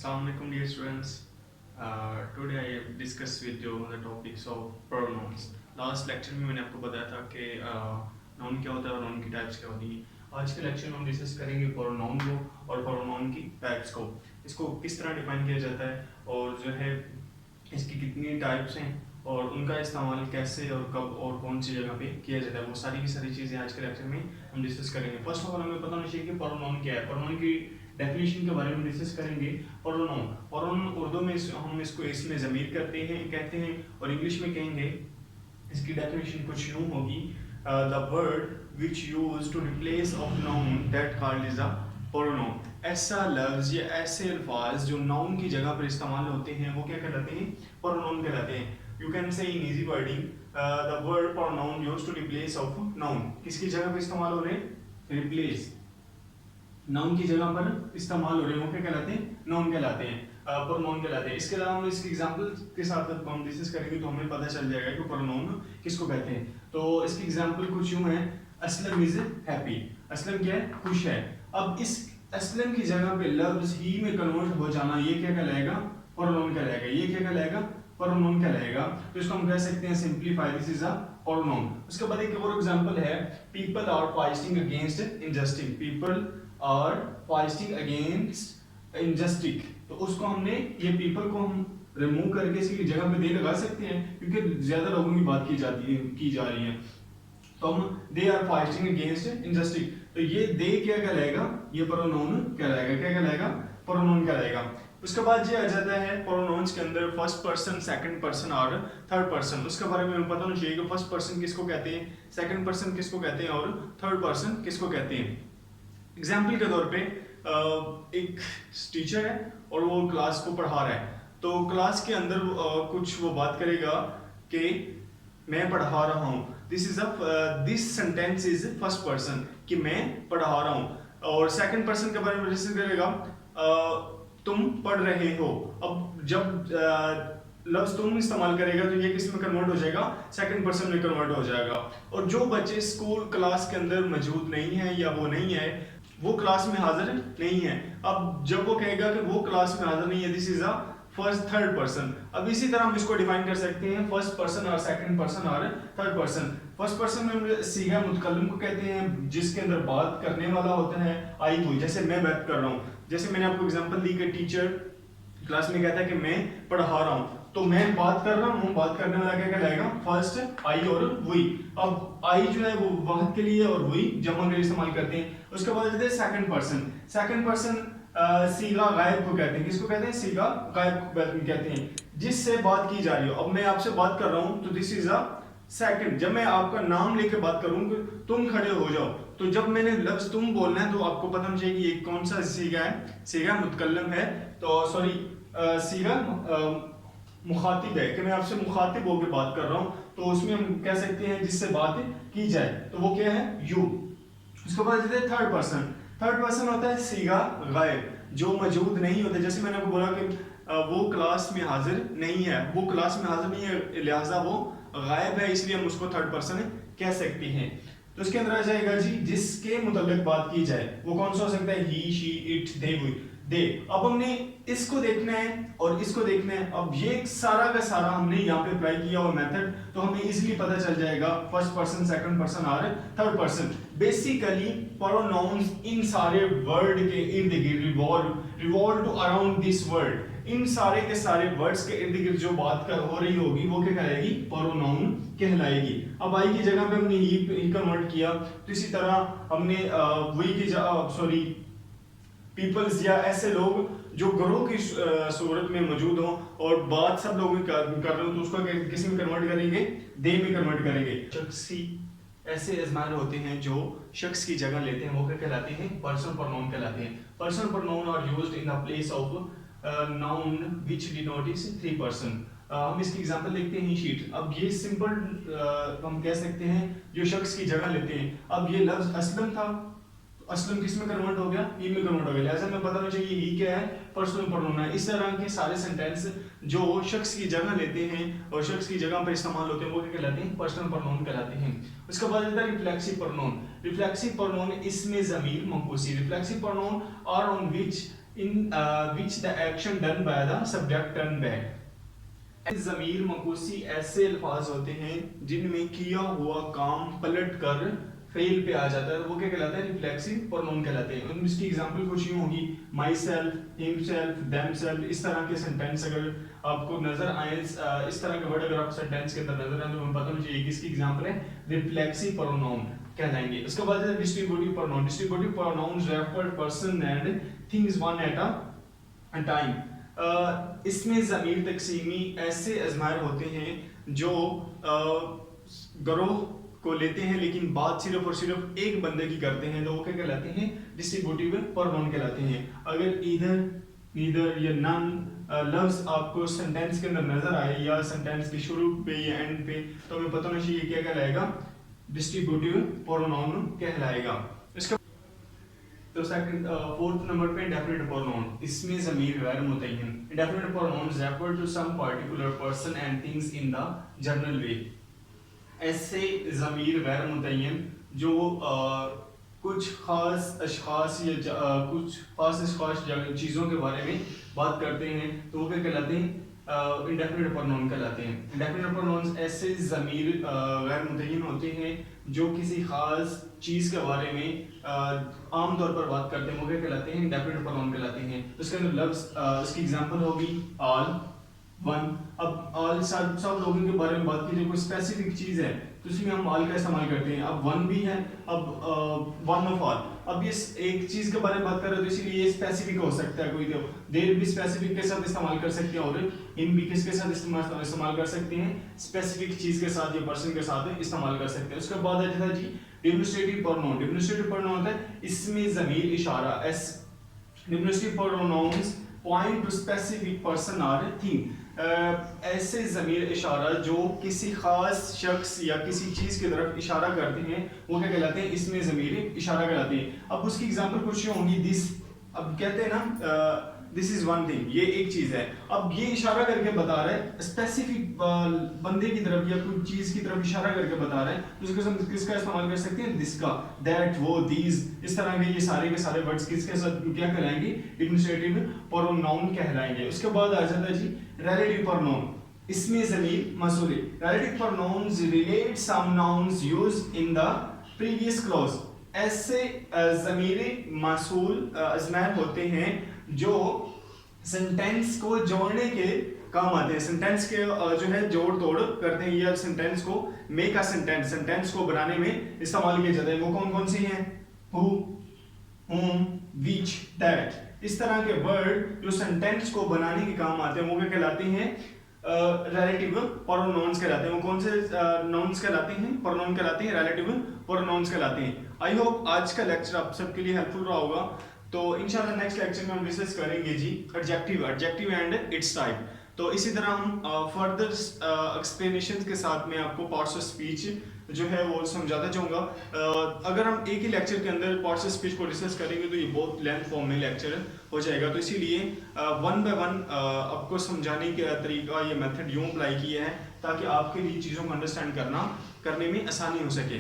Assalamualaikum dear students. Today I have discussed with you the topics of pronouns. Last lecture में मैंने आपको बताया था कि नाउन क्या होता है और नाउन की टाइप्स क्या होती हैं। आज के लेक्चर में हम डिस्कस करेंगे प्रोनाउन को और प्रोनाउन की टाइप्स को, इसको किस तरह डिफाइन किया जाता है और जो है इसकी कितनी टाइप्स हैं और उनका इस्तेमाल कैसे और कब और कौन सी जगह पे किया जाता है, वो सारी की सारी चीज़ें आज के लेक्चर में हम डिस्कस करेंगे। फर्स्ट ऑफ ऑल हमें पता होना चाहिए कि प्रोनाउन क्या है। प्रोनाउन की डेफिनेशन के बारे में डिस्कस करेंगे। प्रोनाउन उर्दू में हम इसको इसमें ज़मीर कहते हैं और इंग्लिश में कहेंगे। इसकी डेफिनेशन कुछ यूँ होगी, the word which use to replace of noun that called is a pronoun. ऐसा लफ्ज या ऐसे अल्फाज जो नाउन की जगह पर इस्तेमाल होते हैं वो क्या कहलाते हैं? प्रोनाउन कहलाते हैं। You can say in easy wording the word pronoun used to replace of noun. किसकी जगह पर इस्तेमाल हो रहे हैं? रिप्लेस, नाउन की जगह पर इस्तेमाल हो रहे हैं वो क्या कहलाते हैं? नाउन कहलाते हैं, प्रोनाउन कहलाते हैं। इसके अलावा हम इसके एग्जांपल के साथ हम डिस्कस करेंगे तो हमें पता चल जाएगा कि प्रोनाउन किसको कहते हैं। तो इसकी एग्जांपल कुछ यूं है, असलम इज हैप्पी। असलम क्या है? खुश है। अब इस असलम की जगह पे लफ्ज ही में कन्वर्ट हो जाना ये क्या कहलाएगा? प्रोनाउन कहलाएगा। ये क्या कहलाएगा? प्रोनाउन कहलाएगा। तो इसको हम कह सकते हैं simplify, this is a pronoun. उसके बाद एक और एग्जांपल है, people are fighting against injustice. People are fighting against injustice. तो उसको हमने ये पीपल को हम रिमूव करके इसकी जगह पे दे लगा सकते हैं क्योंकि ज्यादा लोगों की बात की जा रही है। तो हम they are fighting against injustice, तो ये दे क्या कहलाएगा? ये प्रोनाउन कहलाएगा। क्या कहलाएगा? प्रोनाउन कहलाएगा। उसके बाद ये आ जाता है प्रोनाउंस के अंदर फर्स्ट पर्सन, सेकंड पर्सन और थर्ड पर्सन। उसके बारे में हमें पता होना चाहिए कि फर्स्ट पर्सन किसको कहते हैं, सेकंड पर्सन किसको कहते हैं और थर्ड पर्सन किसको कहते हैं। एग्जाम्पल के तौर पे एक टीचर है और वो क्लास को पढ़ा रहा है। तो क्लास के अंदर कुछ वो बात करेगा कि मैं पढ़ा रहा हूँ। This sentence is first person, कि मैं पढ़ा रहा हूँ। और सेकंड पर्सन के बारे में डिस्कस करेगा, तुम पढ़ रहे हो। अब जब लफ्ज तुम इस्तेमाल करेगा तो ये किस में कन्वर्ट हो जाएगा? सेकंड पर्सन में कन्वर्ट हो जाएगा। और जो बच्चे स्कूल क्लास के अंदर मौजूद नहीं है या वो नहीं है, वो क्लास में हाजिर नहीं है। अब जब वो कहेगा कि वो क्लास में हाजिर नहीं है, this is a first third person. अब इसी तरह हम इसको डिफाइन कर सकते हैं, फर्स्ट पर्सन और सेकंड पर्सन और थर्ड पर्सन। फर्स्ट पर्सन में हम सीगा मुतकल्लिम को कहते हैं, जिसके अंदर बात करने वाला होता है आई हुई, जैसे मैं बात कर रहा हूँ। जैसे मैंने आपको एग्जांपल दी कि टीचर क्लास में कहता है कि मैं पढ़ा रहा हूँ, तो मैं बात कर रहा हूँ, बात करने वाला क्या कहलाएगा? फर्स्ट आई और वी। अब आई जो है वो वाहद के लिए और वी जमा के लिए इस्तेमाल करते हैं। उसके बाद आते हैं सेकंड पर्सन। सेकंड पर्सन सीगा गायब को कहते हैं। किसको कहते हैं? सीगा गायब को कहते हैं, जिससे बात की जा रही हो। अब मैं आपसे बात कर रहा हूँ तो दिस इज अ सेकंड। जब मैं आपका नाम लेके बात करूँ, तुम खड़े हो जाओ, तो जब मैंने लफ्ज तुम बोलना है तो आपको पता होना चाहिए कि ये कौन सा सीगा है। सीगा मुतकल्लम है, तो सॉरी सीगा मुखातिब है, कि मैं आपसे मुखातिब होकर बात कर रहा हूँ, तो उसमें हम कह सकते हैं जिससे बात की जाए, तो वो क्या है? यू। उसके बाद थर्ड पर्सन। थर्ड पर्सन होता है सीगा गायब, जो मौजूद नहीं होता। जैसे मैंने आपको बोला कि वो क्लास में हाजिर नहीं है, वो क्लास में हाजिर नहीं है, लिहाजा वो गायब है, इसलिए हम उसको थर्ड पर्सन कह सकते हैं। तो इसके अंदर आ जाएगा जी जिसके मुताबिक बात की जाए। वो कौन सा हो सकता है? ही, शी, इट, दे। अब हमने इसको देखना है और इसको देखना है। अब ये सारा का सारा हमने यहाँ पे अप्लाई किया और मेथड, तो हमें इजीली पता चल जाएगा फर्स्ट पर्सन, सेकंड पर्सन और थर्ड पर्सन। बेसिकली प्रोनाउंस इन सारे वर्ड के इर्द गिर्द revolve to around this word. इन सारे के सारे वर्ड्स के इर्द गिर्द जो बात हो रही होगी वो क्या कहलाएगी? प्रोनाउन कहलाएगी। अब आई की जगह पे हमने ही कन्वर्ट किया, तो इसी तरह हमने वी की सॉरी पीपल्स या ऐसे लोग जो ग्रोह की सूरत में मौजूद हो और बात सब लोग कर रहे हो, तो उसको किस में कन्वर्ट करेंगे? दे में कन्वर्ट करेंगे। शख्सी ऐसे अजमान होते हैं जो शख्स की जगह लेते हैं, वो क्या कहलाते हैं? पर्सनल प्रोनाउन कहलाते हैं। Personal pronoun are used in the place of noun which denotes three person. हम इसकी एग्जांपल देखते हैं, शीट। अब ये सिंपल हम कह सकते हैं जो शख्स की जगह लेते हैं। अब ये लफ्ज असलम था, असलम किस में कन्वर्ट हो गया? ही में कन्वर्ट हो गया। लिहाजा हमें पता होना चाहिए ही क्या है? पर्सनल प्रोनाउन है। इस तरह के सारे सेंटेंस जो शख्स की जगह लेते हैं और शख्स की जगह पर इस्तेमाल होते हैं वो क्या कहलाते हैं? पर्सनल प्रोनाउन कहलाते हैं। उसके बाद आता है रिफ्लेक्सिव प्रोनाउन। रिफ्लेक्सिव प्रोनाउन इसमें ज़मीर मंकूसी। Reflexive pronoun are on which in which the action done by the subject turn back. ज़मीर मकूसी ऐसे अल्फाज होते हैं जिनमें किया हुआ काम पलट कर फेल पे आ जाता है, वो क्या कहलाता है? रिफ्लेक्सिव प्रोनाउन कहलाते हैं। उनमें इसकी एग्जांपल कुछ यूं होगी, माई सेल्फ, हिमसेल्फ, देमसेल्फ। इस तरह के सेंटेंस अगर आपको नजर आए, इस तरह के वर्ड अगर आपको सेंटेंस के अंदर नजर आए तो हमें पता होना चाहिए किसकी एग्जांपल है, रिफ्लेक्सिव प्रोनाउन कहलाएंगे। उसके बाद है distributive pronoun. Distributive pronounce refer person and things one at a time. इसमें ज़मीर तकसीमी ऐसे अज़मायर होते हैं जो गरोह को लेते हैं लेकिन बात सिर्फ और सिर्फ एक बंदे की करते हैं, तो वो क्या कहलाते हैं? डिस्ट्रीब्यूटिव प्रोनाउन कहलाते हैं। अगर इधर, नीदर या नन लफ्ज आपको सेंटेंस के अंदर नजर आए या सेंटेंस के शुरू पे या एंड पे, तो हमें पता होना चाहिए क्या कहलाएगा? डिस्ट्रीब्यूटिव प्रोनाउन कहलाएगा। इसका तो सेकंड फोर्थ नंबर पे इंडेफिनिट प्रोनाउन। इसमें ज़मीर गैर मुतय्यन। Indefinite pronouns refer to some particular person and things in the general way. ऐसे ज़मीर गैर मुतय्यन जो कुछ खास अशखास या कुछ खास अशखास चीज़ों के बारे में बात करते हैं, तो वो क्या कहलाते हैं? इंडेफिनिट प्रोनाउन कहलाते हैं। इंडेफिनिट प्रोनाउंस ऐसे ज़मीर गैर मुतय्यन होते हैं जो किसी खास चीज़ के बारे में आम तौर पर बात करते हैं, वो क्या कहलाते हैं? इंडेफिनिट प्रोनाउन कहलाते हैं। तो इसके अंदर लफ्ज़, इसकी एग्जांपल होगी ऑल, वन। अब ऑल सब लोगों के बारे में बात की, कोई स्पेसिफिक चीज़ है तो इसमें हम ऑल का इस्तेमाल करते हैं। अब वन भी है, अब वन ऑफ ऑल। अब ये एक चीज़ के बारे में बात कर रहे हो तो इसीलिए ये स्पेसिफिक हो सकता है। कोई तो देर भी स्पेसिफिक के साथ इस्तेमाल कर सकते हैं और इन भी किसके साथ इस्तेमाल कर सकते हैं? स्पेसिफिक चीज़ के साथ या पर्सन के साथ इस्तेमाल कर सकते हैं। उसके बाद आता है जी डिमोन्स्ट्रेटिव प्रोनाउन। डिमोन्स्ट्रेटिव प्रोनाउन होता है इसमें ज़मीर इशारा। Demonstrative pronouns point to specific person और थिंग। ऐसे ज़मीर इशारा जो किसी खास शख्स या किसी चीज़ की तरफ इशारा करते हैं, वो क्या कहलाते हैं? इसमें ज़मीर इशारा कहलाते हैं। अब उसकी एग्जांपल कुछ होंगी, दिस। अब कहते हैं ना दिस इज वन थिंग, ये एक चीज़ है। अब ये इशारा करके बता रहा है स्पेसिफिक बंदे की तरफ या कोई चीज़ की तरफ इशारा करके बता रहा है, तो उसके हम किसका इस्तेमाल कर सकते हैं? दिस का, दैट, वो, दीज। इस तरह के ये सारे के सारे वर्ड्स किसके साथ क्या कहलाएंगे? डिमोन्स्ट्रेटिव प्रोनाउन कहलाएंगे। उसके बाद आ जाता है जी रिलेटिव प्रोनाउन। इसमें ज़मीर मौसूल। Relative pronouns relate some nouns used in the previous clause. ऐसे ज़मीर मौसूल अज़मायर होते हैं जो सेंटेंस को जोड़ने के काम आते हैं। सेंटेंस के जो है जोड़ तोड़ करते हैं या सेंटेंस को मेक अ सेंटेंस को बनाने में इस्तेमाल किए जाते हैं। वो कौन कौन सी हैं? Who, whom, which, that। इस तरह के वर्ड जो सेंटेंस को बनाने के काम आते हैं वो क्या कहलाते हैं? रिलेटिव प्रोनाउंस कहलाते हैं। वो कौन से नाउन्स कहलाते हैं? प्रोनाउन कहलाते हैं, रिलेटिव प्रोनाउंस कहलाते हैं। आई होप आज का लेक्चर आप सबके लिए हेल्पफुल रहा होगा। तो इंशाल्लाह नेक्स्ट लेक्चर में हम डिस्कस करेंगे जी एडजेक्टिव एंड इट्स टाइप। तो इसी तरह हम फर्दर एक्सप्लेनेशन के साथ में आपको पार्ट्स ऑफ स्पीच जो है वो समझाता जाऊंगा। अगर हम एक ही लेक्चर के अंदर पार्ट्स ऑफ स्पीच को डिस्कस करेंगे तो ये बहुत लेंथ फॉर्म में लेक्चर हो जाएगा, तो इसीलिए वन बाय वन आपको समझाने का तरीका, ये मेथड यूँ अप्लाई किया है ताकि आपके लिए चीज़ों को अंडरस्टैंड करने में आसानी हो सके।